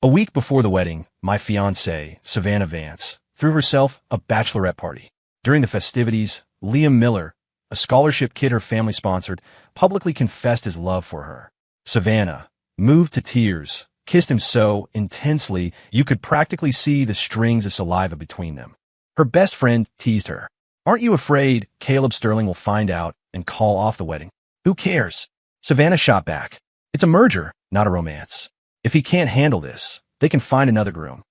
A week before the wedding, my fiancée, Savannah Vance, threw herself a bachelorette party. During the festivities, Liam Miller, a scholarship kid her family sponsored, publicly confessed his love for her. Savannah, moved to tears, kissed him so intensely you could practically see the strings of saliva between them. Her best friend teased her. "Aren't you afraid Caleb Sterling will find out and call off the wedding?" "Who cares?" Savannah shot back. "It's a merger, not a romance. If he can't handle this, they can find another groom."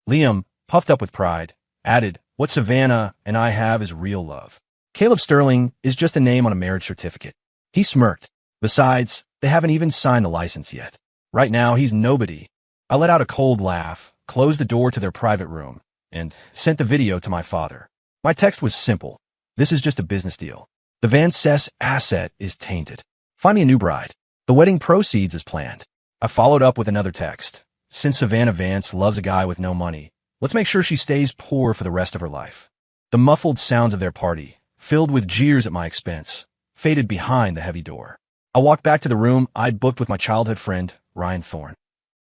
Liam, puffed up with pride, added, "What Savannah and I have is real love. Caleb Sterling is just a name on a marriage certificate." He smirked. "Besides, they haven't even signed the license yet. Right now, he's nobody." I let out a cold laugh, closed the door to their private room, and sent the video to my father. My text was simple. "This is just a business deal. The Vancesse asset is tainted. Find me a new bride. The wedding proceeds as planned." I followed up with another text. "Since Savannah Vance loves a guy with no money, let's make sure she stays poor for the rest of her life." The muffled sounds of their party, filled with jeers at my expense, faded behind the heavy door. I walked back to the room I'd booked with my childhood friend, Ryan Thorne.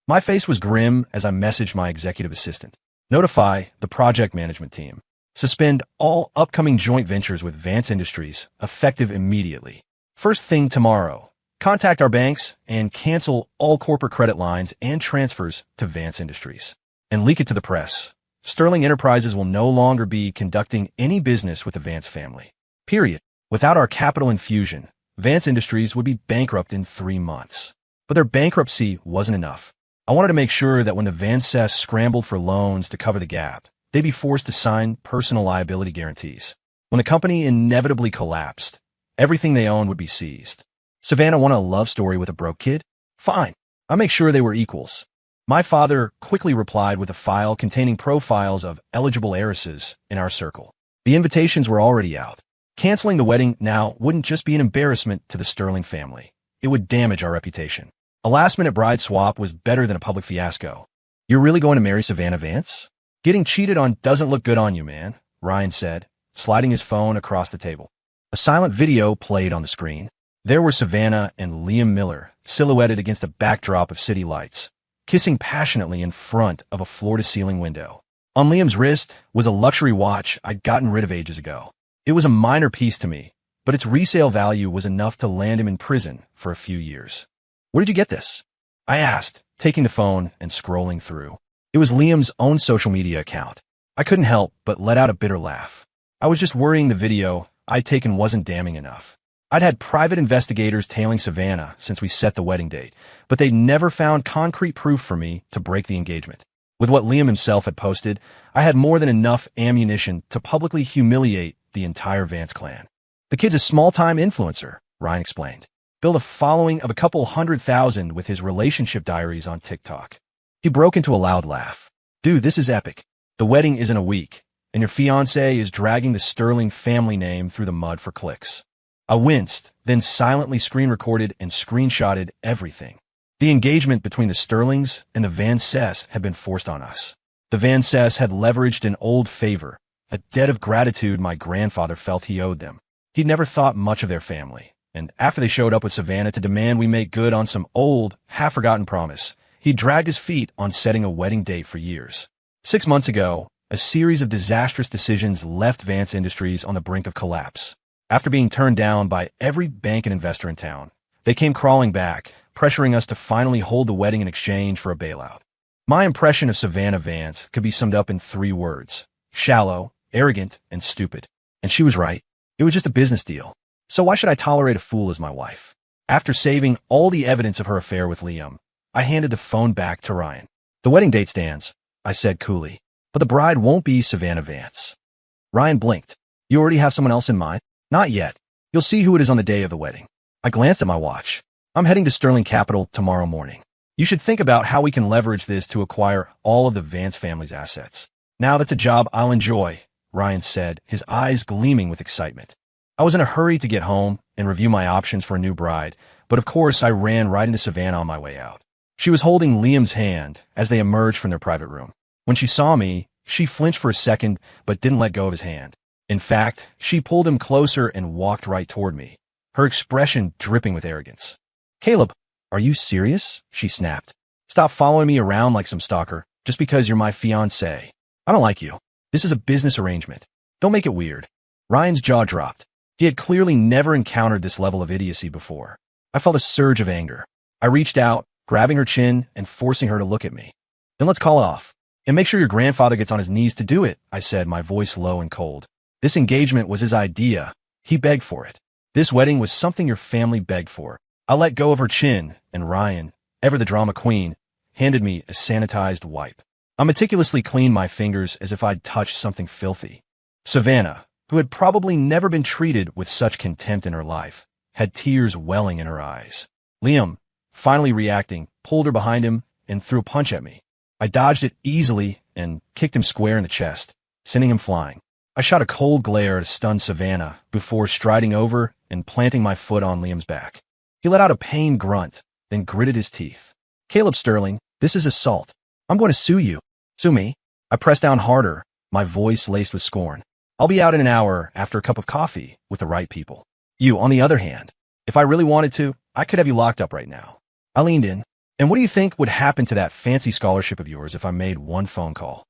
My face was grim as I messaged my executive assistant. "Notify the project management team. Suspend all upcoming joint ventures with Vance Industries, effective immediately. First thing tomorrow. Contact our banks and cancel all corporate credit lines and transfers to Vance Industries. And leak it to the press. Sterling Enterprises will no longer be conducting any business with the Vance family. Period. Without our capital infusion, Vance Industries would be bankrupt in 3 months." But their bankruptcy wasn't enough. I wanted to make sure that when the Vancesse scrambled for loans to cover the gap, they'd be forced to sign personal liability guarantees. When the company inevitably collapsed, everything they owned would be seized. Savannah wanted a love story with a broke kid? Fine. I'll make sure they were equals. My father quickly replied with a file containing profiles of eligible heiresses in our circle. The invitations were already out. Canceling the wedding now wouldn't just be an embarrassment to the Sterling family. It would damage our reputation. A last-minute bride swap was better than a public fiasco. "You're really going to marry Savannah Vance? Getting cheated on doesn't look good on you, man," Ryan said, sliding his phone across the table. A silent video played on the screen. There were Savannah and Liam Miller, silhouetted against a backdrop of city lights, kissing passionately in front of a floor-to-ceiling window. On Liam's wrist was a luxury watch I'd gotten rid of ages ago. It was a minor piece to me, but its resale value was enough to land him in prison for a few years. "Where did you get this?" I asked, taking the phone and scrolling through. It was Liam's own social media account. I couldn't help but let out a bitter laugh. I was just worrying the video I'd taken wasn't damning enough. I'd had private investigators tailing Savannah since we set the wedding date, but they'd never found concrete proof for me to break the engagement. With what Liam himself had posted, I had more than enough ammunition to publicly humiliate the entire Vance clan. "The kid's a small-time influencer," Ryan explained. "Built a following of a couple 100,000 with his relationship diaries on TikTok." He broke into a loud laugh. "Dude, this is epic. The wedding is in a week, and your fiancé is dragging the Sterling family name through the mud for clicks." I winced, then silently screen-recorded and screenshotted everything. The engagement between the Sterlings and the Vancesse had been forced on us. The Vancesse had leveraged an old favor, a debt of gratitude my grandfather felt he owed them. He'd never thought much of their family, and after they showed up with Savannah to demand we make good on some old, half-forgotten promise, he dragged his feet on setting a wedding date for years. 6 months ago, a series of disastrous decisions left Vance Industries on the brink of collapse. After being turned down by every bank and investor in town, they came crawling back, pressuring us to finally hold the wedding in exchange for a bailout. My impression of Savannah Vance could be summed up in 3 words: shallow, arrogant, and stupid. And she was right. It was just a business deal. So why should I tolerate a fool as my wife? After saving all the evidence of her affair with Liam, I handed the phone back to Ryan. "The wedding date stands," I said coolly, "but the bride won't be Savannah Vance." Ryan blinked. "You already have someone else in mind?" "Not yet. You'll see who it is on the day of the wedding." I glanced at my watch. "I'm heading to Sterling Capital tomorrow morning. You should think about how we can leverage this to acquire all of the Vance family's assets." "Now that's a job I'll enjoy," Ryan said, his eyes gleaming with excitement. I was in a hurry to get home and review my options for a new bride, but of course I ran right into Savannah on my way out. She was holding Liam's hand as they emerged from their private room. When she saw me, she flinched for a second but didn't let go of his hand. In fact, she pulled him closer and walked right toward me, her expression dripping with arrogance. "Caleb, are you serious?" she snapped. Stop following me around like some stalker just because you're my fiancé. I don't like you. This is a business arrangement. Don't make it weird. Ryan's jaw dropped. He had clearly never encountered this level of idiocy before. I felt a surge of anger. I reached out, grabbing her chin and forcing her to look at me. Then let's call it off. And make sure your grandfather gets on his knees to do it, I said, my voice low and cold. This engagement was his idea. He begged for it. This wedding was something your family begged for. I let go of her chin, and Ryan, ever the drama queen, handed me a sanitized wipe. I meticulously cleaned my fingers as if I'd touched something filthy. Savannah, who had probably never been treated with such contempt in her life, had tears welling in her eyes. Liam, finally reacting, pulled her behind him and threw a punch at me. I dodged it easily and kicked him square in the chest, sending him flying. I shot a cold glare at a stunned Savannah before striding over and planting my foot on Liam's back. He let out a pained grunt, then gritted his teeth. Caleb Sterling, this is assault. I'm going to sue you. Sue me? I pressed down harder, my voice laced with scorn. I'll be out in an hour after a cup of coffee with the right people. You, on the other hand, if I really wanted to, I could have you locked up right now. I leaned in. And what do you think would happen to that fancy scholarship of yours if I made one phone call?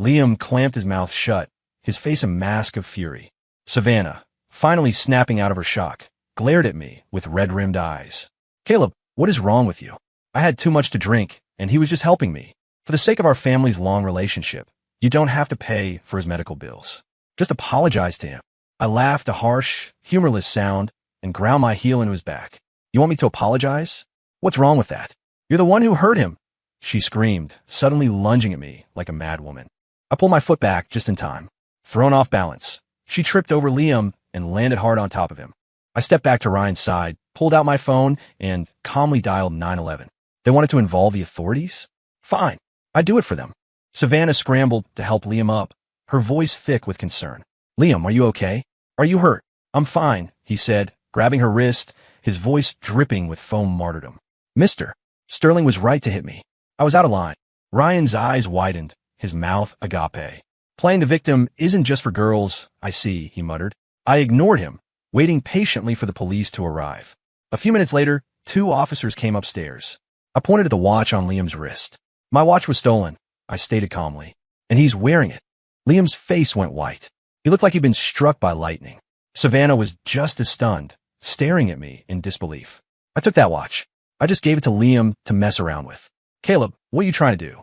Liam clamped his mouth shut, his face a mask of fury. Savannah, finally snapping out of her shock, glared at me with red-rimmed eyes. Caleb, what is wrong with you? I had too much to drink, and he was just helping me. For the sake of our family's long relationship, you don't have to pay for his medical bills. Just apologize to him. I laughed a harsh, humorless sound and ground my heel into his back. You want me to apologize? What's wrong with that? You're the one who hurt him, she screamed, suddenly lunging at me like a madwoman. I pulled my foot back just in time. Thrown off balance, she tripped over Liam and landed hard on top of him. I stepped back to Ryan's side, pulled out my phone, and calmly dialed 911. They wanted to involve the authorities? Fine, I'd do it for them. Savannah scrambled to help Liam up, her voice thick with concern. Liam, are you okay? Are you hurt? I'm fine, he said, grabbing her wrist, his voice dripping with foam martyrdom. Mister, Sterling was right to hit me. I was out of line. Ryan's eyes widened, his mouth agape. Playing the victim isn't just for girls, I see, he muttered. I ignored him, waiting patiently for the police to arrive. A few minutes later, 2 officers came upstairs. I pointed at the watch on Liam's wrist. My watch was stolen, I stated calmly, and he's wearing it. Liam's face went white. He looked like he'd been struck by lightning. Savannah was just as stunned, staring at me in disbelief. I took that watch. I just gave it to Liam to mess around with. Caleb, what are you trying to do?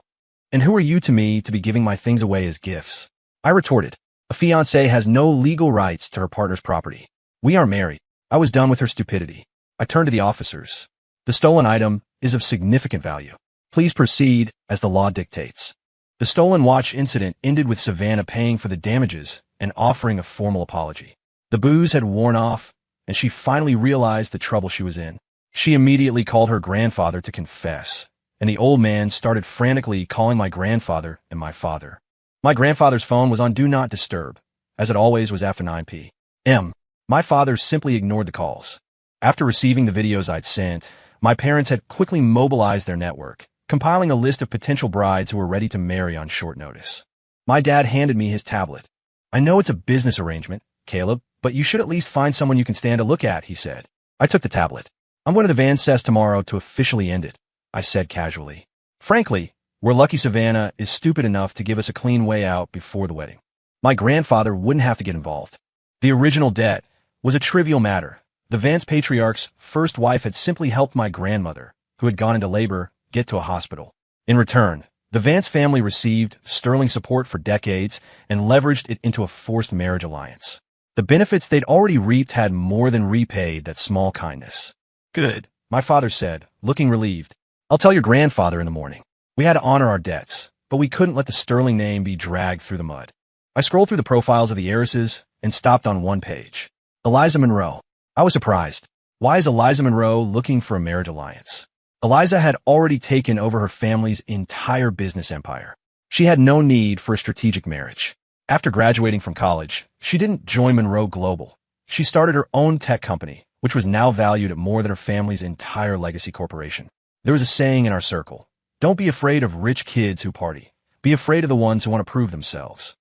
And who are you to me to be giving my things away as gifts? I retorted. A fiancée has no legal rights to her partner's property. We are married. I was done with her stupidity. I turned to the officers. The stolen item is of significant value. Please proceed as the law dictates. The stolen watch incident ended with Savannah paying for the damages and offering a formal apology. The booze had worn off, and she finally realized the trouble she was in. She immediately called her grandfather to confess, and the old man started frantically calling my grandfather and my father. My grandfather's phone was on Do Not Disturb, as it always was after 9 p.m. My father simply ignored the calls. After receiving the videos I'd sent, my parents had quickly mobilized their network, compiling a list of potential brides who were ready to marry on short notice. My dad handed me his tablet. I know it's a business arrangement, Caleb, but you should at least find someone you can stand to look at, he said. I took the tablet. I'm going to the Van Cess tomorrow to officially end it, I said casually. Frankly, we're lucky Savannah is stupid enough to give us a clean way out before the wedding. My grandfather wouldn't have to get involved. The original debt was a trivial matter. The Vance patriarch's first wife had simply helped my grandmother, who had gone into labor, get to a hospital. In return, the Vance family received sterling support for decades and leveraged it into a forced marriage alliance. The benefits they'd already reaped had more than repaid that small kindness. Good, my father said, looking relieved. I'll tell your grandfather in the morning. We had to honor our debts, but we couldn't let the Sterling name be dragged through the mud. I scrolled through the profiles of the heiresses and stopped on one page. Eliza Monroe. I was surprised. Why is Eliza Monroe looking for a marriage alliance? Eliza had already taken over her family's entire business empire. She had no need for a strategic marriage. After graduating from college, she didn't join Monroe Global. She started her own tech company, which was now valued at more than her family's entire legacy corporation. There was a saying in our circle, don't be afraid of rich kids who party. Be afraid of the ones who want to prove themselves.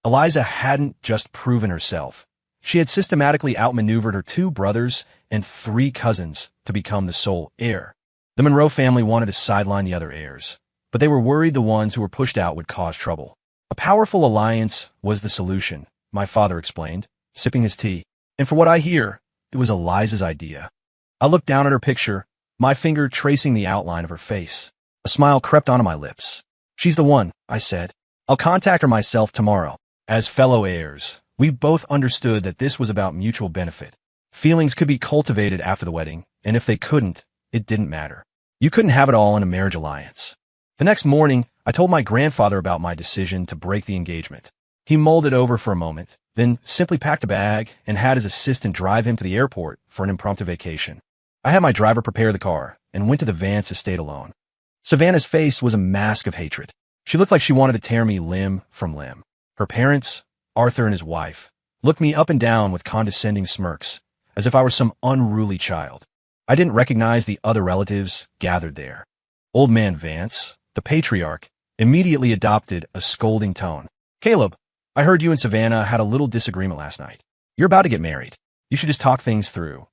Eliza hadn't just proven herself. She had systematically outmaneuvered her 2 brothers and 3 cousins to become the sole heir. The Monroe family wanted to sideline the other heirs, but they were worried the ones who were pushed out would cause trouble. A powerful alliance was the solution, my father explained, sipping his tea. And for what I hear, it was Eliza's idea. I looked down at her picture, my finger tracing the outline of her face. A smile crept onto my lips. She's the one, I said. I'll contact her myself tomorrow. As fellow heirs, we both understood that this was about mutual benefit. Feelings could be cultivated after the wedding, and if they couldn't, it didn't matter. You couldn't have it all in a marriage alliance. The next morning, I told my grandfather about my decision to break the engagement. He mulled it over for a moment, then simply packed a bag and had his assistant drive him to the airport for an impromptu vacation. I had my driver prepare the car and went to the Vance estate alone. Savannah's face was a mask of hatred. She looked like she wanted to tear me limb from limb. Her parents, Arthur and his wife, looked me up and down with condescending smirks, as if I were some unruly child. I didn't recognize the other relatives gathered there. Old man Vance, the patriarch, immediately adopted a scolding tone. Caleb, I heard you and Savannah had a little disagreement last night. You're about to get married. You should just talk things through.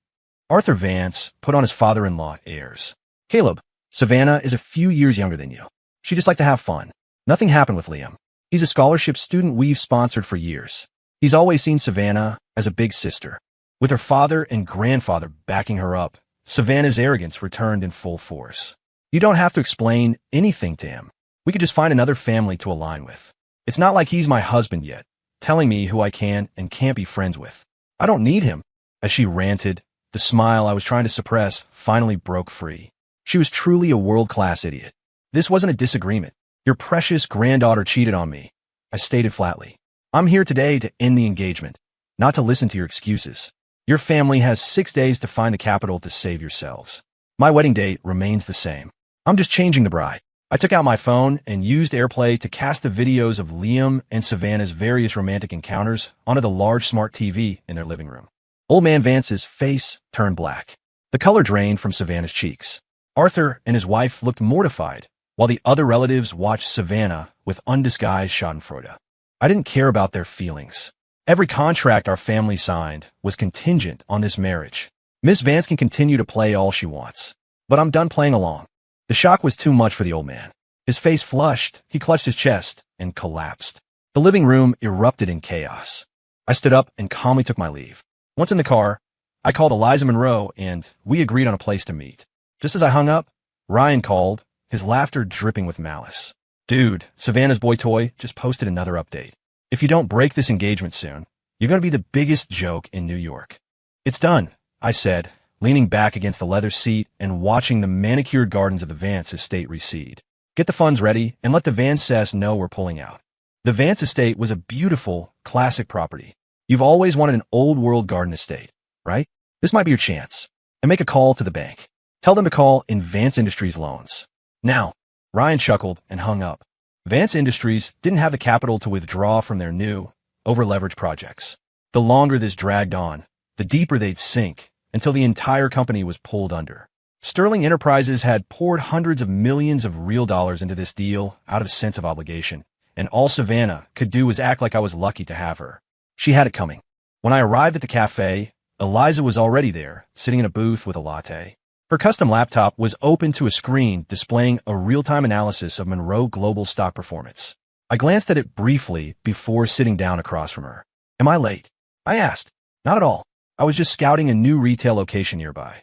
Arthur Vance put on his father-in-law airs. Caleb, Savannah is a few years younger than you. She just liked to have fun. Nothing happened with Liam. He's a scholarship student we've sponsored for years. He's always seen Savannah as a big sister. With her father and grandfather backing her up, Savannah's arrogance returned in full force. You don't have to explain anything to him. We could just find another family to align with. It's not like he's my husband yet, telling me who I can and can't be friends with. I don't need him. As she ranted, the smile I was trying to suppress finally broke free. She was truly a world-class idiot. This wasn't a disagreement. Your precious granddaughter cheated on me, I stated flatly. I'm here today to end the engagement, not to listen to your excuses. Your family has 6 days to find the capital to save yourselves. My wedding date remains the same. I'm just changing the bride. I took out my phone and used AirPlay to cast the videos of Liam and Savannah's various romantic encounters onto the large smart TV in their living room. Old man Vance's face turned black. The color drained from Savannah's cheeks. Arthur and his wife looked mortified, while the other relatives watched Savannah with undisguised schadenfreude. I didn't care about their feelings. Every contract our family signed was contingent on this marriage. Miss Vance can continue to play all she wants, but I'm done playing along. The shock was too much for the old man. His face flushed, he clutched his chest, and collapsed. The living room erupted in chaos. I stood up and calmly took my leave. Once in the car, I called Eliza Monroe and we agreed on a place to meet. Just as I hung up, Ryan called, his laughter dripping with malice. Dude, Savannah's boy toy just posted another update. If you don't break this engagement soon, you're going to be the biggest joke in New York. It's done, I said, leaning back against the leather seat and watching the manicured gardens of the Vance estate recede. Get the funds ready and let the Vances know we're pulling out. The Vance estate was a beautiful, classic property. You've always wanted an old-world garden estate, right? This might be your chance. And make a call to the bank. Tell them to call in Vance Industries Loans. Now, Ryan chuckled and hung up. Vance Industries didn't have the capital to withdraw from their new, over-leveraged projects. The longer this dragged on, the deeper they'd sink until the entire company was pulled under. Sterling Enterprises had poured hundreds of millions of real dollars into this deal out of a sense of obligation, and all Savannah could do was act like I was lucky to have her. She had it coming. When I arrived at the cafe, Eliza was already there, sitting in a booth with a latte. Her custom laptop was open to a screen displaying a real-time analysis of Monroe Global stock performance. I glanced at it briefly before sitting down across from her. Am I late? I asked. Not at all. I was just scouting a new retail location nearby.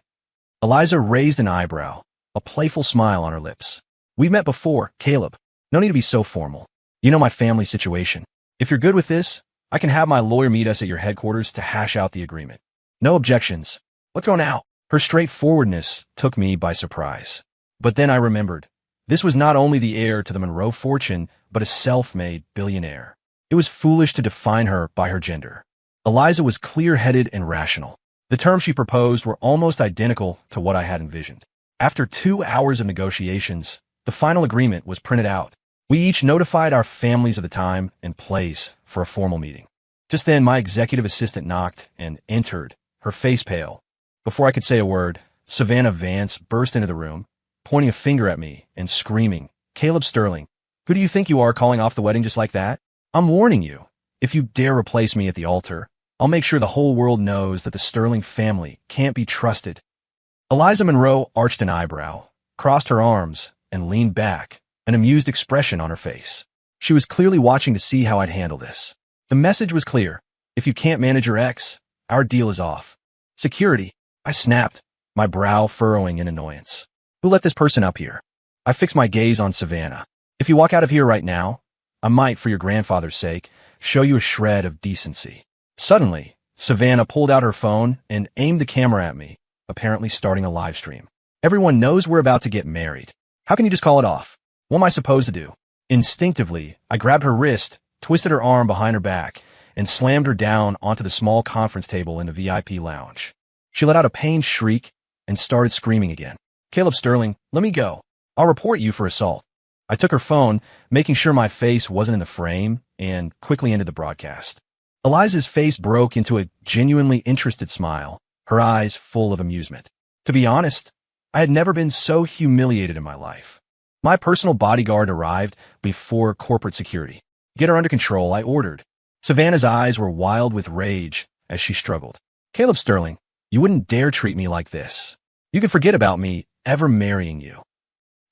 Eliza raised an eyebrow, a playful smile on her lips. We've met before, Caleb. No need to be so formal. You know my family situation. If you're good with this, I can have my lawyer meet us at your headquarters to hash out the agreement. No objections. Let's go now. Her straightforwardness took me by surprise. But then I remembered. This was not only the heir to the Monroe fortune, but a self-made billionaire. It was foolish to define her by her gender. Eliza was clear-headed and rational. The terms she proposed were almost identical to what I had envisioned. After 2 hours of negotiations, the final agreement was printed out. We each notified our families of the time and place for a formal meeting. Just then, my executive assistant knocked and entered, her face pale. Before I could say a word, Savannah Vance burst into the room, pointing a finger at me and screaming, Caleb Sterling, who do you think you are calling off the wedding just like that? I'm warning you. If you dare replace me at the altar, I'll make sure the whole world knows that the Sterling family can't be trusted. Eliza Monroe arched an eyebrow, crossed her arms, and leaned back, an amused expression on her face. She was clearly watching to see how I'd handle this. The message was clear. If you can't manage your ex, our deal is off. Security, I snapped, my brow furrowing in annoyance. Who let this person up here? I fixed my gaze on Savannah. If you walk out of here right now, I might, for your grandfather's sake, show you a shred of decency. Suddenly, Savannah pulled out her phone and aimed the camera at me, apparently starting a live stream. Everyone knows we're about to get married. How can you just call it off? What am I supposed to do? Instinctively, I grabbed her wrist, twisted her arm behind her back, and slammed her down onto the small conference table in the VIP lounge. She let out a pained shriek and started screaming again. Caleb Sterling, let me go. I'll report you for assault. I took her phone, making sure my face wasn't in the frame, and quickly ended the broadcast. Eliza's face broke into a genuinely interested smile, her eyes full of amusement. To be honest, I had never been so humiliated in my life. My personal bodyguard arrived before corporate security. Get her under control, I ordered. Savannah's eyes were wild with rage as she struggled. Caleb Sterling, you wouldn't dare treat me like this. You can forget about me ever marrying you.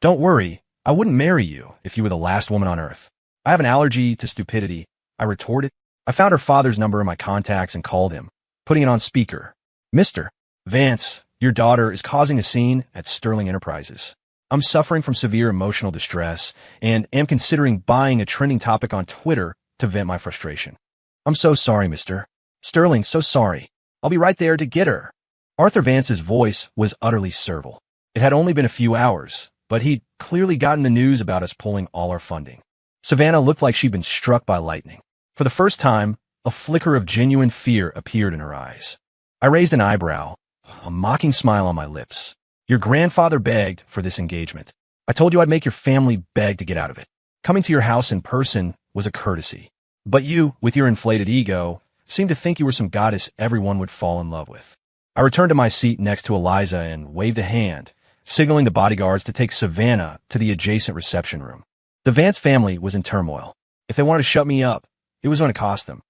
Don't worry, I wouldn't marry you if you were the last woman on earth. I have an allergy to stupidity, I retorted. I found her father's number in my contacts and called him, putting it on speaker. Mr. Vance, your daughter is causing a scene at Sterling Enterprises. I'm suffering from severe emotional distress and am considering buying a trending topic on Twitter to vent my frustration. I'm so sorry, Mr. Sterling, so sorry. I'll be right there to get her. Arthur Vance's voice was utterly servile. It had only been a few hours, but he'd clearly gotten the news about us pulling all our funding. Savannah looked like she'd been struck by lightning. For the first time, a flicker of genuine fear appeared in her eyes. I raised an eyebrow, a mocking smile on my lips. Your grandfather begged for this engagement. I told you I'd make your family beg to get out of it. Coming to your house in person was a courtesy. But you, with your inflated ego, seemed to think you were some goddess everyone would fall in love with. I returned to my seat next to Eliza and waved a hand, signaling the bodyguards to take Savannah to the adjacent reception room. The Vance family was in turmoil. If they wanted to shut me up, it was going to cost them.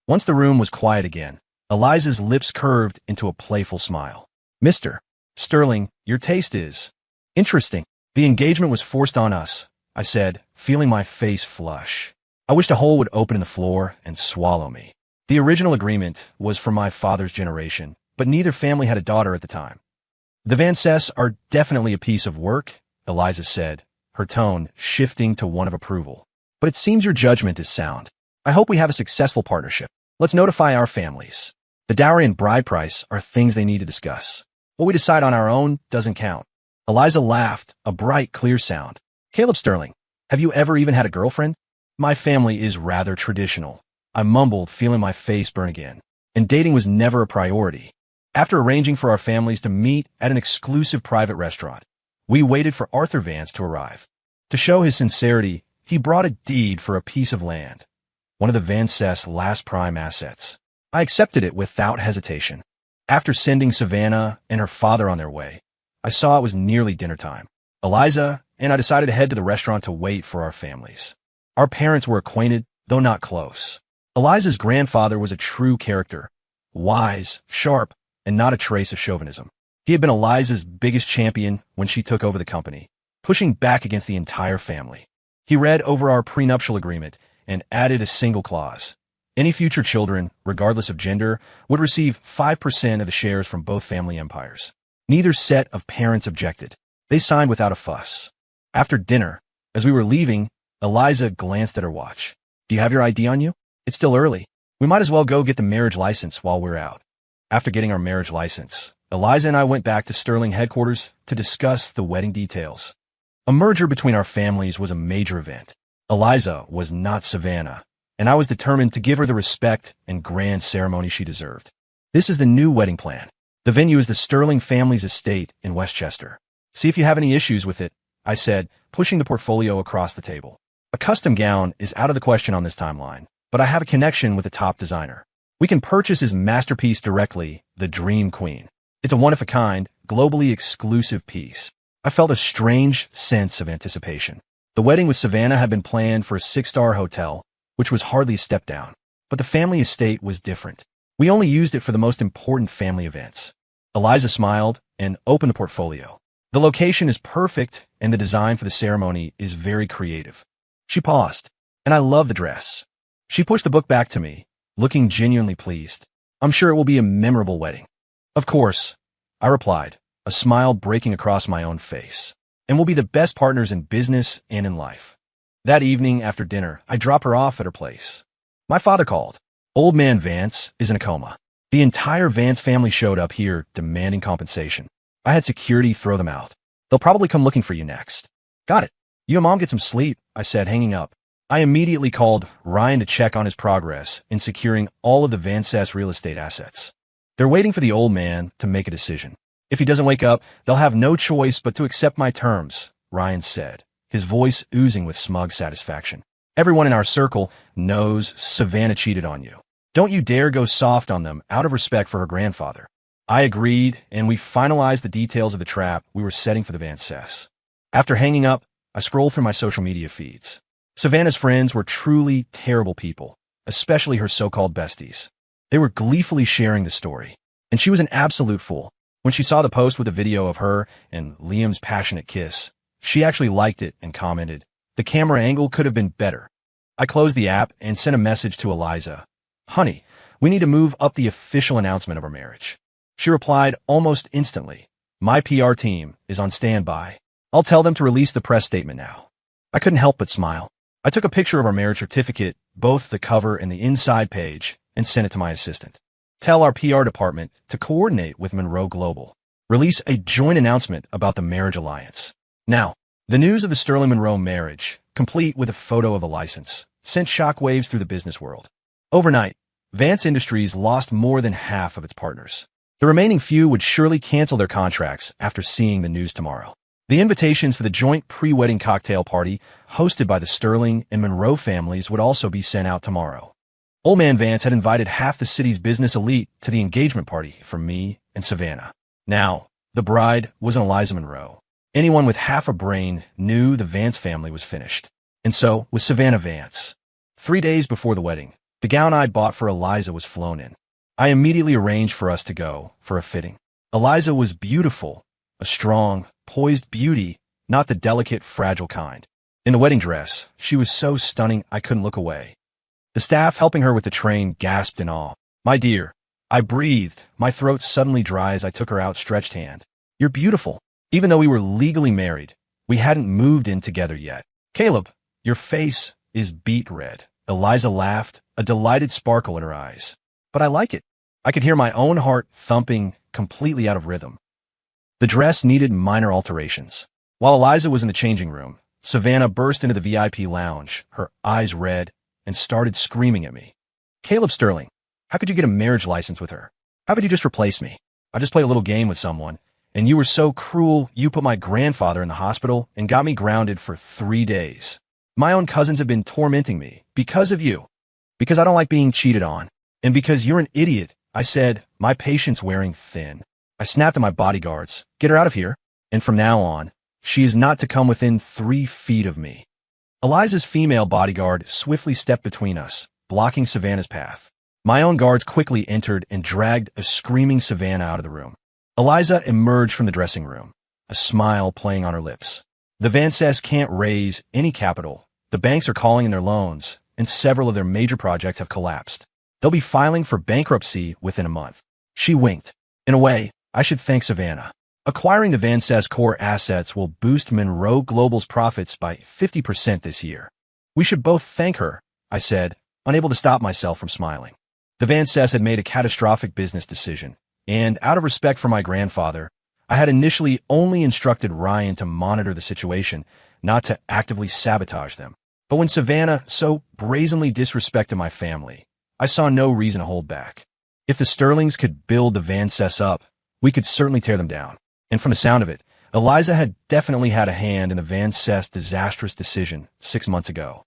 Once the room was quiet again, Eliza's lips curved into a playful smile. Mr. Sterling, your taste is interesting. The engagement was forced on us, I said, feeling my face flush. I wished a hole would open in the floor and swallow me. The original agreement was for my father's generation, but neither family had a daughter at the time. The Vances are definitely a piece of work, Eliza said, her tone shifting to one of approval. But it seems your judgment is sound. I hope we have a successful partnership. Let's notify our families. The dowry and bride price are things they need to discuss. What we decide on our own doesn't count. Eliza laughed, a bright, clear sound. Caleb Sterling, have you ever even had a girlfriend? My family is rather traditional. I mumbled, feeling my face burn again. And dating was never a priority. After arranging for our families to meet at an exclusive private restaurant, we waited for Arthur Vance to arrive. To show his sincerity, he brought a deed for a piece of land, one of the Vances' last prime assets. I accepted it without hesitation. After sending Savannah and her father on their way, I saw it was nearly dinner time. Eliza and I decided to head to the restaurant to wait for our families. Our parents were acquainted, though not close. Eliza's grandfather was a true character, wise, sharp, and not a trace of chauvinism. He had been Eliza's biggest champion when she took over the company, pushing back against the entire family. He read over our prenuptial agreement and added a single clause. Any future children, regardless of gender, would receive 5% of the shares from both family empires. Neither set of parents objected. They signed without a fuss. After dinner, as we were leaving, Eliza glanced at her watch. Do you have your ID on you? It's still early. We might as well go get the marriage license while we're out. After getting our marriage license, Eliza and I went back to Sterling headquarters to discuss the wedding details. A merger between our families was a major event. Eliza was not Savannah, and I was determined to give her the respect and grand ceremony she deserved. This is the new wedding plan. The venue is the Sterling family's estate in Westchester. See if you have any issues with it, I said, pushing the portfolio across the table. A custom gown is out of the question on this timeline, but I have a connection with the top designer. We can purchase his masterpiece directly, the Dream Queen. It's a one-of-a-kind, globally exclusive piece. I felt a strange sense of anticipation. The wedding with Savannah had been planned for a 6-star hotel, which was hardly a step down. But the family estate was different. We only used it for the most important family events. Eliza smiled and opened the portfolio. The location is perfect, and the design for the ceremony is very creative. She paused, and I love the dress. She pushed the book back to me, looking genuinely pleased. I'm sure it will be a memorable wedding. Of course, I replied, a smile breaking across my own face. And we'll be the best partners in business and in life. That evening after dinner, I dropped her off at her place. My father called. Old man Vance is in a coma. The entire Vance family showed up here demanding compensation. I had security throw them out. They'll probably come looking for you next. Got it. You and Mom get some sleep, I said, hanging up. I immediately called Ryan to check on his progress in securing all of the Vance's real estate assets. They're waiting for the old man to make a decision. If he doesn't wake up, they'll have no choice but to accept my terms, Ryan said, his voice oozing with smug satisfaction. Everyone in our circle knows Savannah cheated on you. Don't you dare go soft on them out of respect for her grandfather. I agreed, and we finalized the details of the trap we were setting for the Vances. After hanging up, I scrolled through my social media feeds. Savannah's friends were truly terrible people, especially her so-called besties. They were gleefully sharing the story, and she was an absolute fool. When she saw the post with a video of her and Liam's passionate kiss, she actually liked it and commented, "The camera angle could have been better." I closed the app and sent a message to Eliza. "Honey, we need to move up the official announcement of our marriage." She replied almost instantly, "My PR team is on standby. I'll tell them to release the press statement now." I couldn't help but smile. I took a picture of our marriage certificate, both the cover and the inside page, and sent it to my assistant. "Tell our PR department to coordinate with Monroe Global. Release a joint announcement about the marriage alliance." Now, the news of the Sterling Monroe marriage, complete with a photo of a license, sent shockwaves through the business world. Overnight, Vance Industries lost more than half of its partners. The remaining few would surely cancel their contracts after seeing the news tomorrow. The invitations for the joint pre-wedding cocktail party hosted by the Sterling and Monroe families would also be sent out tomorrow. Old man Vance had invited half the city's business elite to the engagement party for me and Savannah. Now, the bride was an Eliza Monroe. Anyone with half a brain knew the Vance family was finished. And so was Savannah Vance. 3 days before the wedding, the gown I'd bought for Eliza was flown in. I immediately arranged for us to go for a fitting. Eliza was beautiful, a strong, poised beauty, not the delicate, fragile kind. In the wedding dress, she was so stunning I couldn't look away. The staff helping her with the train gasped in awe. "My dear," I breathed, my throat suddenly dry as I took her outstretched hand. "You're beautiful." Even though we were legally married, we hadn't moved in together yet. "Caleb, your face is beet red." Eliza laughed, a delighted sparkle in her eyes. "But I like it." I could hear my own heart thumping, completely out of rhythm. The dress needed minor alterations. While Eliza was in the changing room, Savannah burst into the VIP lounge, her eyes red, and started screaming at me. "Caleb Sterling, how could you get a marriage license with her? How could you just replace me? I just played a little game with someone, and you were so cruel you put my grandfather in the hospital and got me grounded for 3 days. My own cousins have been tormenting me because of you, because I don't like being cheated on, and because you're an idiot," I said, my patience wearing thin. I snapped at my bodyguards, "Get her out of here," and from now on, she is not to come within 3 feet of me. Eliza's female bodyguard swiftly stepped between us, blocking Savannah's path. My own guards quickly entered and dragged a screaming Savannah out of the room. Eliza emerged from the dressing room, a smile playing on her lips. "The Vances can't raise any capital. The banks are calling in their loans, and several of their major projects have collapsed. They'll be filing for bankruptcy within a month." She winked. "In a way, I should thank Savannah. Acquiring the Vances core assets will boost Monroe Global's profits by 50% this year. We should both thank her," I said, unable to stop myself from smiling. The Vances had made a catastrophic business decision, and out of respect for my grandfather, I had initially only instructed Ryan to monitor the situation, not to actively sabotage them. But when Savannah so brazenly disrespected my family, I saw no reason to hold back. If the Sterlings could build the Vances up, we could certainly tear them down. And from the sound of it, Eliza had definitely had a hand in the Vances disastrous decision 6 months ago.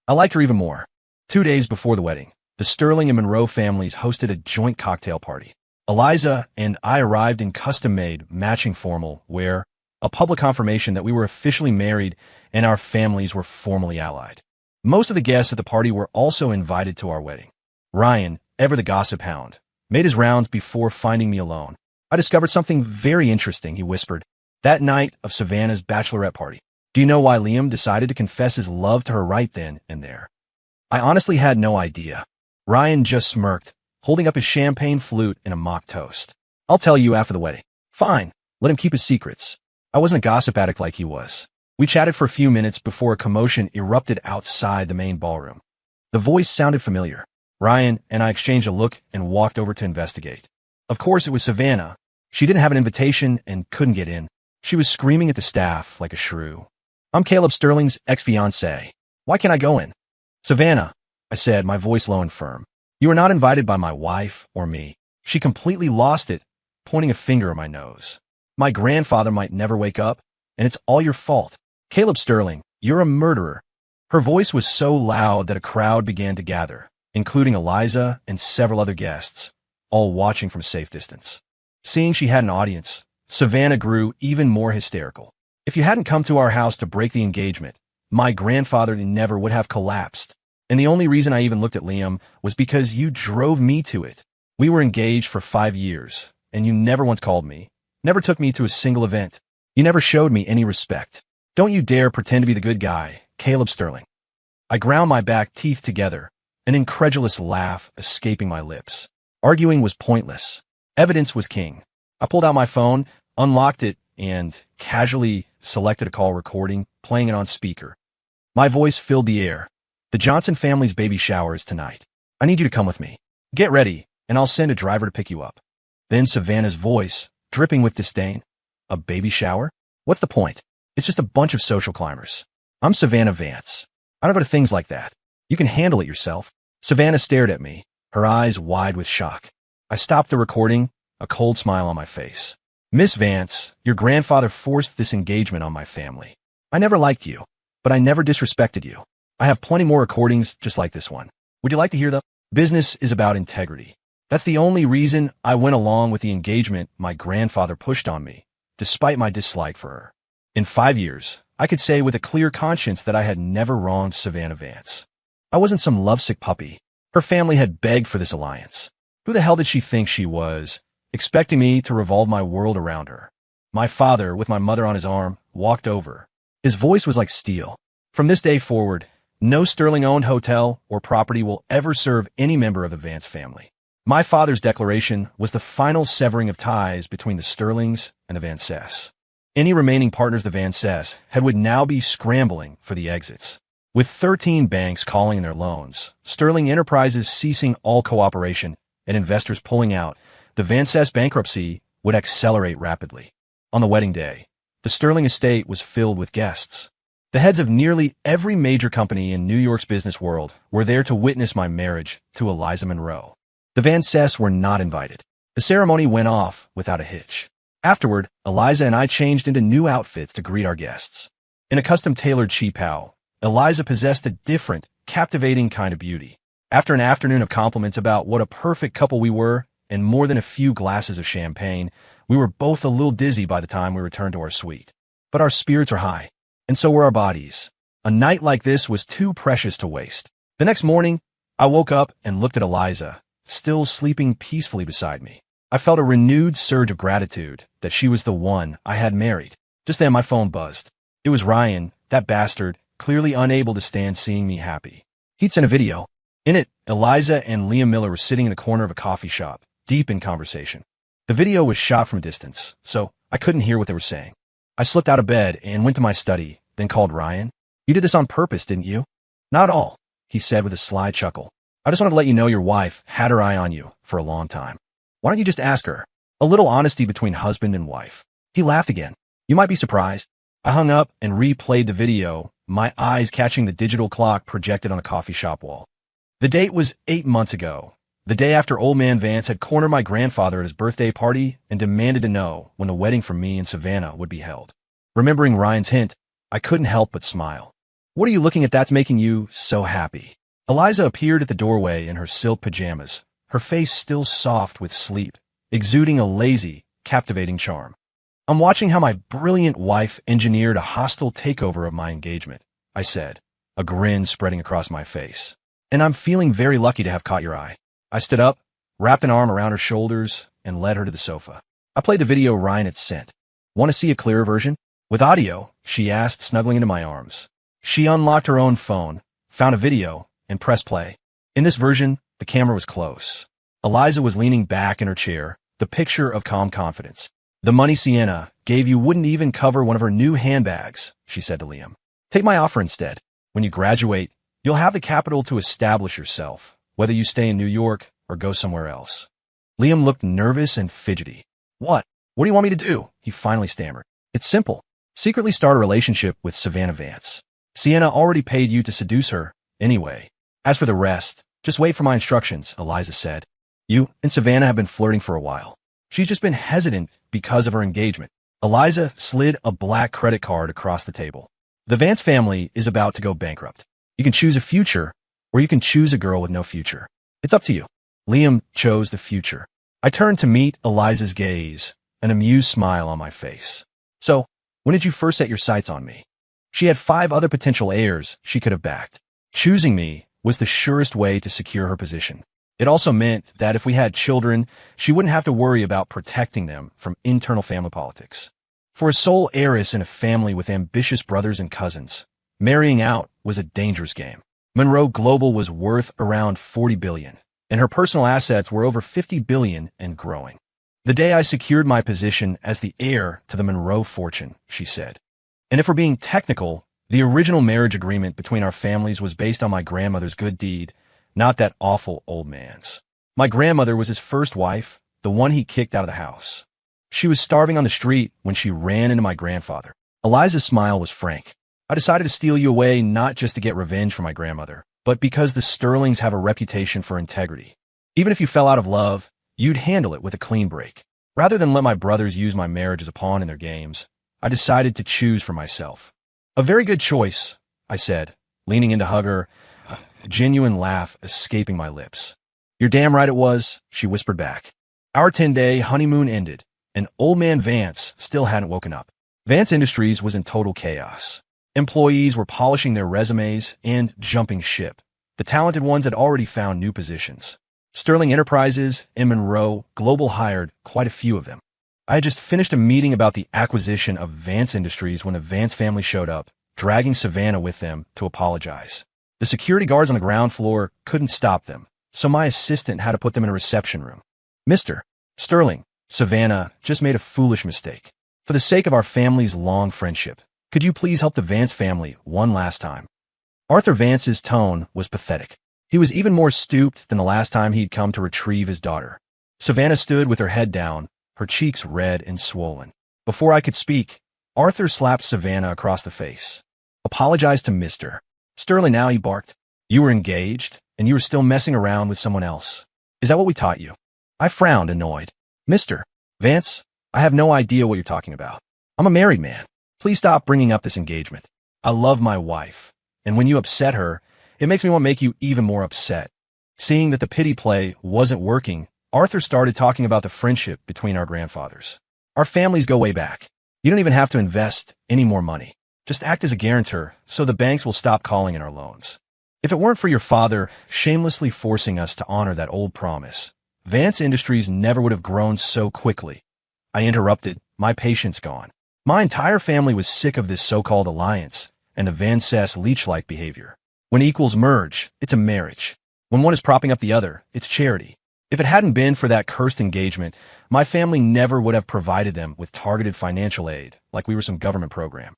I liked her even more. 2 days before the wedding, the Sterling and Monroe families hosted a joint cocktail party. Eliza and I arrived in custom-made, matching formal wear, a public confirmation that we were officially married and our families were formally allied. Most of the guests at the party were also invited to our wedding. Ryan, ever the gossip hound, made his rounds before finding me alone. "I discovered something very interesting," he whispered. That night of Savannah's bachelorette party. Do you know why Liam decided to confess his love to her right then and there? I honestly had no idea. Ryan just smirked, holding up his champagne flute in a mock toast. I'll tell you after the wedding. Fine, let him keep his secrets. I wasn't a gossip addict like he was. We chatted for a few minutes before a commotion erupted outside the main ballroom. The voice sounded familiar. Ryan and I exchanged a look and walked over to investigate. Of course, it was Savannah. She didn't have an invitation and couldn't get in. She was screaming at the staff like a shrew. I'm Caleb Sterling's ex-fiancée. Why can't I go in? Savannah, I said, my voice low and firm. You were not invited by my wife or me. She completely lost it, pointing a finger at my nose. My grandfather might never wake up, and it's all your fault. Caleb Sterling, you're a murderer. Her voice was so loud that a crowd began to gather, including Eliza and several other guests, all watching from a safe distance. Seeing she had an audience, Savannah grew even more hysterical. If you hadn't come to our house to break the engagement, my grandfather never would have collapsed. And the only reason I even looked at Liam was because you drove me to it. We were engaged for 5 years, and you never once called me, never took me to a single event. You never showed me any respect. Don't you dare pretend to be the good guy, Caleb Sterling. I ground my back teeth together, an incredulous laugh escaping my lips. Arguing was pointless. Evidence was king. I pulled out my phone, unlocked it, and casually selected a call recording, playing it on speaker. My voice filled the air. The Johnson family's baby shower is tonight. I need you to come with me. Get ready, and I'll send a driver to pick you up. Then Savannah's voice, dripping with disdain. A baby shower? What's the point? It's just a bunch of social climbers. I'm Savannah Vance. I don't go to things like that. You can handle it yourself. Savannah stared at me, her eyes wide with shock. I stopped the recording, a cold smile on my face. Miss Vance, your grandfather forced this engagement on my family. I never liked you, but I never disrespected you. I have plenty more recordings just like this one. Would you like to hear them? Business is about integrity. That's the only reason I went along with the engagement my grandfather pushed on me, despite my dislike for her. In 5 years, I could say with a clear conscience that I had never wronged Savannah Vance. I wasn't some lovesick puppy. Her family had begged for this alliance. Who the hell did she think she was, expecting me to revolve my world around her? My father, with my mother on his arm, walked over. His voice was like steel. From this day forward, no Sterling-owned hotel or property will ever serve any member of the Vance family. My father's declaration was the final severing of ties between the Sterlings and the Vances. Any remaining partners of the Vances would now be scrambling for the exits. With 13 banks calling in their loans, Sterling Enterprises ceasing all cooperation, and investors pulling out, the Vances bankruptcy would accelerate rapidly. On the wedding day, the Sterling estate was filled with guests. The heads of nearly every major company in New York's business world were there to witness my marriage to Eliza Monroe. The Vances were not invited. The ceremony went off without a hitch. Afterward, Eliza and I changed into new outfits to greet our guests. In a custom-tailored cheapao, Eliza possessed a different, captivating kind of beauty. After an afternoon of compliments about what a perfect couple we were, and more than a few glasses of champagne, we were both a little dizzy by the time we returned to our suite. But our spirits were high, and so were our bodies. A night like this was too precious to waste. The next morning, I woke up and looked at Eliza, still sleeping peacefully beside me. I felt a renewed surge of gratitude that she was the one I had married. Just then my phone buzzed. It was Ryan, that bastard, clearly unable to stand seeing me happy. He'd sent a video. In it, Eliza and Liam Miller were sitting in the corner of a coffee shop, deep in conversation. The video was shot from a distance, so I couldn't hear what they were saying. I slipped out of bed and went to my study, then called Ryan. You did this on purpose, didn't you? Not at all, he said with a sly chuckle. I just wanted to let you know your wife had her eye on you for a long time. Why don't you just ask her? A little honesty between husband and wife. He laughed again. You might be surprised. I hung up and replayed the video, my eyes catching the digital clock projected on the coffee shop wall. The date was 8 months ago, the day after Old Man Vance had cornered my grandfather at his birthday party and demanded to know when the wedding for me and Savannah would be held. Remembering Ryan's hint, I couldn't help but smile. What are you looking at that's making you so happy? Eliza appeared at the doorway in her silk pajamas, her face still soft with sleep, exuding a lazy, captivating charm. I'm watching how my brilliant wife engineered a hostile takeover of my engagement, I said, a grin spreading across my face. And I'm feeling very lucky to have caught your eye. I stood up, wrapped an arm around her shoulders, and led her to the sofa. I played the video Ryan had sent. Want to see a clearer version? With audio, she asked, snuggling into my arms. She unlocked her own phone, found a video, and pressed play. In this version, the camera was close. Eliza was leaning back in her chair, the picture of calm confidence. The money Sienna gave you wouldn't even cover one of her new handbags, she said to Liam. Take my offer instead. When you graduate, you'll have the capital to establish yourself, whether you stay in New York or go somewhere else. Liam looked nervous and fidgety. What? What do you want me to do? He finally stammered. It's simple. Secretly start a relationship with Savannah Vance. Sienna already paid you to seduce her, anyway. As for the rest, just wait for my instructions, Eliza said. You and Savannah have been flirting for a while. She's just been hesitant because of her engagement. Eliza slid a black credit card across the table. The Vance family is about to go bankrupt. You can choose a future, or you can choose a girl with no future. It's up to you. Liam chose the future. I turned to meet Eliza's gaze, an amused smile on my face. So, when did you first set your sights on me? She had 5 other potential heirs she could have backed. Choosing me was the surest way to secure her position. It also meant that if we had children, she wouldn't have to worry about protecting them from internal family politics. For a sole heiress in a family with ambitious brothers and cousins, marrying out was a dangerous game. Monroe Global was worth around $40 billion, and her personal assets were over $50 billion and growing. The day I secured my position as the heir to the Monroe fortune, she said. And if we're being technical, the original marriage agreement between our families was based on my grandmother's good deed, not that awful old man's. My grandmother was his first wife, the one he kicked out of the house. She was starving on the street when she ran into my grandfather. Eliza's smile was frank. I decided to steal you away not just to get revenge for my grandmother, but because the Sterlings have a reputation for integrity. Even if you fell out of love, you'd handle it with a clean break. Rather than let my brothers use my marriage as a pawn in their games, I decided to choose for myself. A very good choice, I said, leaning in to hug her, a genuine laugh escaping my lips. You're damn right it was, she whispered back. Our 10-day honeymoon ended, and old man Vance still hadn't woken up. Vance Industries was in total chaos. Employees were polishing their resumes and jumping ship. The talented ones had already found new positions. Sterling Enterprises and Monroe Global hired quite a few of them. I had just finished a meeting about the acquisition of Vance Industries when the Vance family showed up, dragging Savannah with them to apologize. The security guards on the ground floor couldn't stop them, so my assistant had to put them in a reception room. Mr. Sterling, Savannah just made a foolish mistake. For the sake of our family's long friendship, could you please help the Vance family one last time? Arthur Vance's tone was pathetic. He was even more stooped than the last time he'd come to retrieve his daughter. Savannah stood with her head down, her cheeks red and swollen. Before I could speak, Arthur slapped Savannah across the face. Apologize to Mr. Sterling now, he barked. You were engaged, and you were still messing around with someone else. Is that what we taught you? I frowned, annoyed. Mr. Vance, I have no idea what you're talking about. I'm a married man. Please stop bringing up this engagement. I love my wife, and when you upset her, it makes me want to make you even more upset. Seeing that the pity play wasn't working, Arthur started talking about the friendship between our grandfathers. Our families go way back. You don't even have to invest any more money. Just act as a guarantor so the banks will stop calling in our loans. If it weren't for your father shamelessly forcing us to honor that old promise, Vance Industries never would have grown so quickly. I interrupted, my patience gone. My entire family was sick of this so-called alliance and the Van Cess leech-like behavior. When equals merge, it's a marriage. When one is propping up the other, it's charity. If it hadn't been for that cursed engagement, my family never would have provided them with targeted financial aid like we were some government program.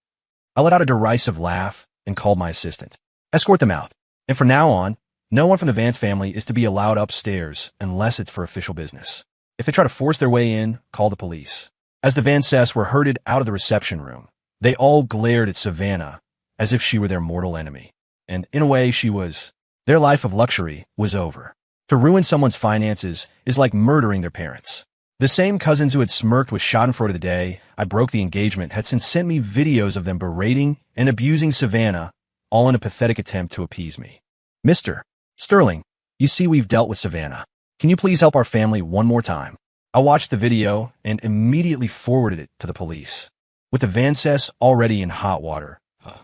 I let out a derisive laugh and called my assistant. Escort them out. And from now on, no one from the Vance family is to be allowed upstairs unless it's for official business. If they try to force their way in, call the police. As the Van Cess were herded out of the reception room, they all glared at Savannah as if she were their mortal enemy. And in a way, she was. Their life of luxury was over. To ruin someone's finances is like murdering their parents. The same cousins who had smirked with schadenfreude the day I broke the engagement had since sent me videos of them berating and abusing Savannah, all in a pathetic attempt to appease me. Mr. Sterling, you see we've dealt with Savannah. Can you please help our family one more time? I watched the video and immediately forwarded it to the police. With the Van Cess already in hot water,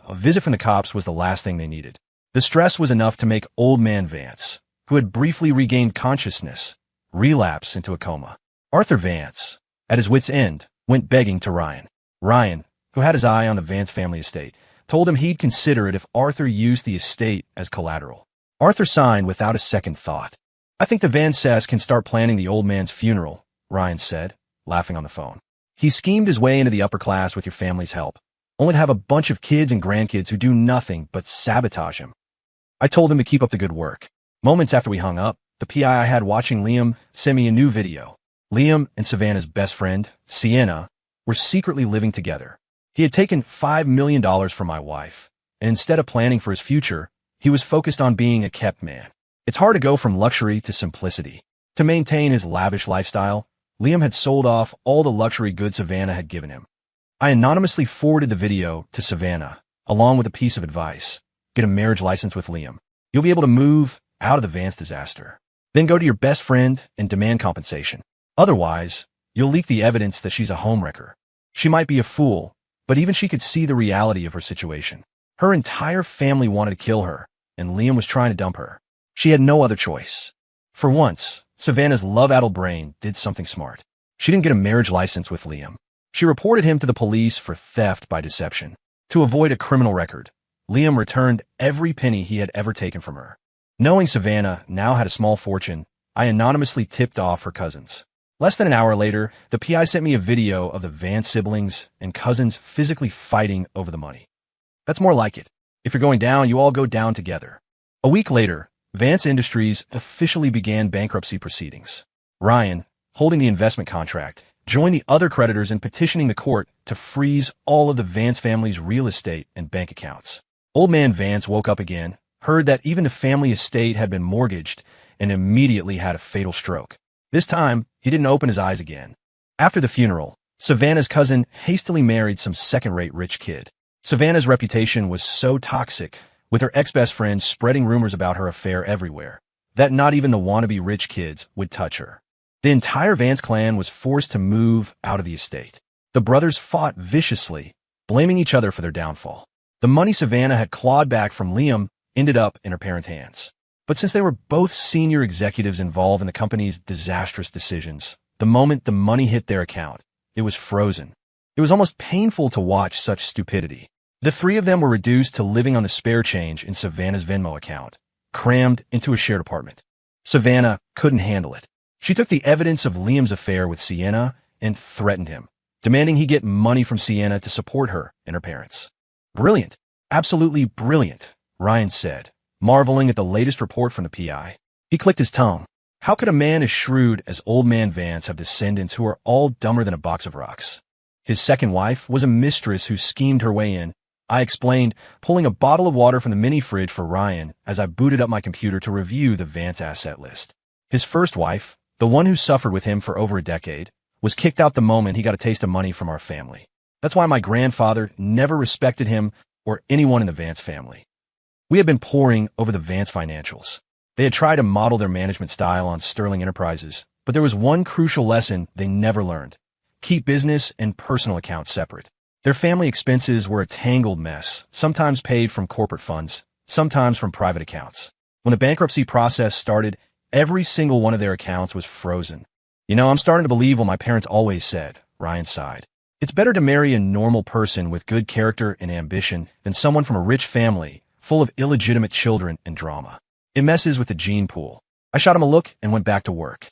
a visit from the cops was the last thing they needed. The stress was enough to make old man Vance, who had briefly regained consciousness, relapse into a coma. Arthur Vance, at his wit's end, went begging to Ryan. Ryan, who had his eye on the Vance family estate, told him he'd consider it if Arthur used the estate as collateral. Arthur signed without a second thought. I think the Vances can start planning the old man's funeral, Ryan said, laughing on the phone. He schemed his way into the upper class with your family's help, only to have a bunch of kids and grandkids who do nothing but sabotage him. I told him to keep up the good work. Moments after we hung up, the PI I had watching Liam sent me a new video. Liam and Savannah's best friend, Sienna, were secretly living together. He had taken $5 million from my wife, and instead of planning for his future, he was focused on being a kept man. It's hard to go from luxury to simplicity. To maintain his lavish lifestyle, Liam had sold off all the luxury goods Savannah had given him. I anonymously forwarded the video to Savannah, along with a piece of advice. Get a marriage license with Liam. You'll be able to move out of the Vance disaster. Then go to your best friend and demand compensation. Otherwise, you'll leak the evidence that she's a homewrecker. She might be a fool, but even she could see the reality of her situation. Her entire family wanted to kill her, and Liam was trying to dump her. She had no other choice. For once, Savannah's love-addled brain did something smart. She didn't get a marriage license with Liam. She reported him to the police for theft by deception. To avoid a criminal record, Liam returned every penny he had ever taken from her. Knowing Savannah now had a small fortune, I anonymously tipped off her cousins. Less than an hour later, the PI sent me a video of the Vance siblings and cousins physically fighting over the money. That's more like it. If you're going down, you all go down together. A week later, Vance Industries officially began bankruptcy proceedings. Ryan, holding the investment contract, joined the other creditors in petitioning the court to freeze all of the Vance family's real estate and bank accounts. Old man Vance woke up again, heard that even the family estate had been mortgaged, and immediately had a fatal stroke. This time, he didn't open his eyes again. After the funeral, Savannah's cousin hastily married some second-rate rich kid. Savannah's reputation was so toxic, with her ex-best friend spreading rumors about her affair everywhere, that not even the wannabe rich kids would touch her. The entire Vance clan was forced to move out of the estate. The brothers fought viciously, blaming each other for their downfall. The money Savannah had clawed back from Liam ended up in her parents' hands. But since they were both senior executives involved in the company's disastrous decisions, the moment the money hit their account, it was frozen. It was almost painful to watch such stupidity. The three of them were reduced to living on the spare change in Savannah's Venmo account, crammed into a shared apartment. Savannah couldn't handle it. She took the evidence of Liam's affair with Sienna and threatened him, demanding he get money from Sienna to support her and her parents. Brilliant. Absolutely brilliant, Ryan said, marveling at the latest report from the PI. He clicked his tongue. How could a man as shrewd as Old Man Vance have descendants who are all dumber than a box of rocks? His second wife was a mistress who schemed her way in, I explained, pulling a bottle of water from the mini fridge for Ryan as I booted up my computer to review the Vance asset list. His first wife, the one who suffered with him for over a decade, was kicked out the moment he got a taste of money from our family. That's why my grandfather never respected him or anyone in the Vance family. We had been poring over the Vance financials. They had tried to model their management style on Sterling Enterprises, but there was one crucial lesson they never learned. Keep business and personal accounts separate. Their family expenses were a tangled mess, sometimes paid from corporate funds, sometimes from private accounts. When the bankruptcy process started, every single one of their accounts was frozen. You know, I'm starting to believe what my parents always said, Ryan sighed. It's better to marry a normal person with good character and ambition than someone from a rich family full of illegitimate children and drama. It messes with the gene pool. I shot him a look and went back to work.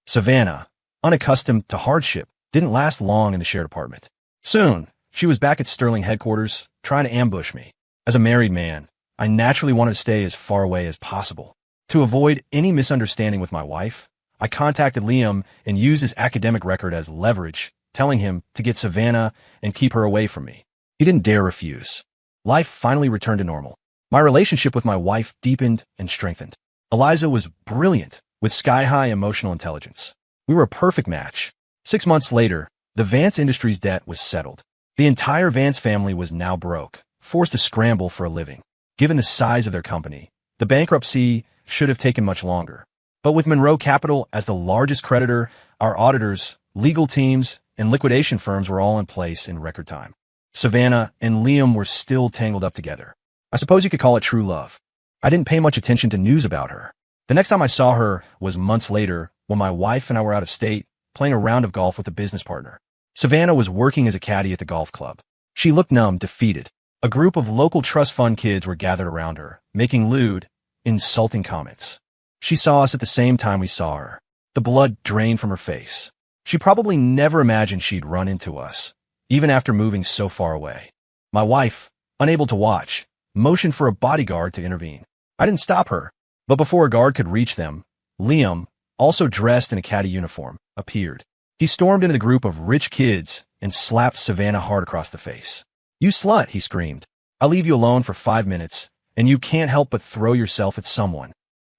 Savannah, unaccustomed to hardship, didn't last long in the shared apartment. Soon, she was back at Sterling headquarters, trying to ambush me. As a married man, I naturally wanted to stay as far away as possible. To avoid any misunderstanding with my wife, I contacted Liam and used his academic record as leverage, telling him to get Savannah and keep her away from me. He didn't dare refuse. Life finally returned to normal. My relationship with my wife deepened and strengthened. Eliza was brilliant, with sky-high emotional intelligence. We were a perfect match. 6 months later, the Vance Industries debt was settled. The entire Vance family was now broke, forced to scramble for a living. Given the size of their company, the bankruptcy should have taken much longer. But with Monroe Capital as the largest creditor, our auditors, legal teams, and liquidation firms were all in place in record time. Savannah and Liam were still tangled up together. I suppose you could call it true love. I didn't pay much attention to news about her. The next time I saw her was months later when my wife and I were out of state playing a round of golf with a business partner. Savannah was working as a caddy at the golf club. She looked numb, defeated. A group of local trust fund kids were gathered around her, making lewd, insulting comments. She saw us at the same time we saw her. The blood drained from her face. She probably never imagined she'd run into us, even after moving so far away. My wife, unable to watch, motioned for a bodyguard to intervene. I didn't stop her, but before a guard could reach them, Liam, also dressed in a caddy uniform, appeared. He stormed into the group of rich kids and slapped Savannah hard across the face. "You slut," he screamed. "I'll leave you alone for 5 minutes, and you can't help but throw yourself at someone."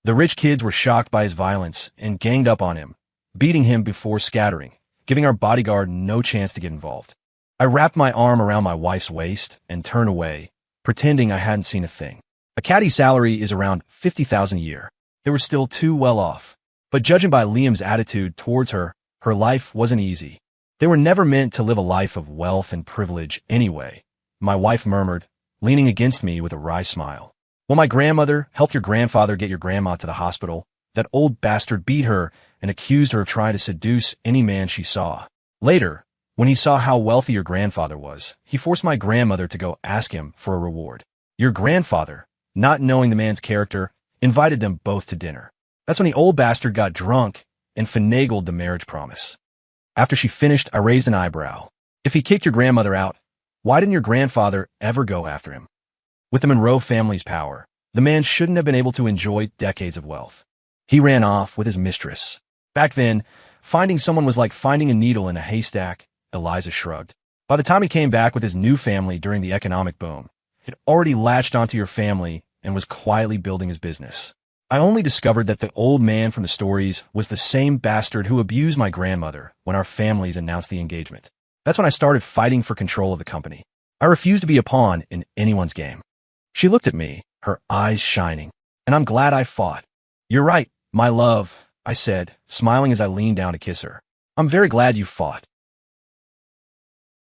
The rich kids were shocked by his violence and ganged up on him, beating him before scattering, giving our bodyguard no chance to get involved. I wrapped my arm around my wife's waist and turned away, pretending I hadn't seen a thing. A caddy salary is around $50,000 a year. They were still too well off. But judging by Liam's attitude towards her, her life wasn't easy. They were never meant to live a life of wealth and privilege anyway, my wife murmured, leaning against me with a wry smile. "Will my grandmother help your grandfather get your grandma to the hospital? That old bastard beat her and accused her of trying to seduce any man she saw. Later, when he saw how wealthy your grandfather was, he forced my grandmother to go ask him for a reward. Your grandfather, not knowing the man's character, invited them both to dinner. That's when the old bastard got drunk and finagled the marriage promise." After she finished, I raised an eyebrow. "If he kicked your grandmother out, why didn't your grandfather ever go after him?" With the Monroe family's power, the man shouldn't have been able to enjoy decades of wealth. He ran off with his mistress. Back then, finding someone was like finding a needle in a haystack, Eliza shrugged. By the time he came back with his new family during the economic boom, he'd already latched onto your family and was quietly building his business. I only discovered that the old man from the stories was the same bastard who abused my grandmother when our families announced the engagement. That's when I started fighting for control of the company. I refused to be a pawn in anyone's game. She looked at me, her eyes shining, and I'm glad I fought. "You're right, my love," I said, smiling as I leaned down to kiss her. "I'm very glad you fought.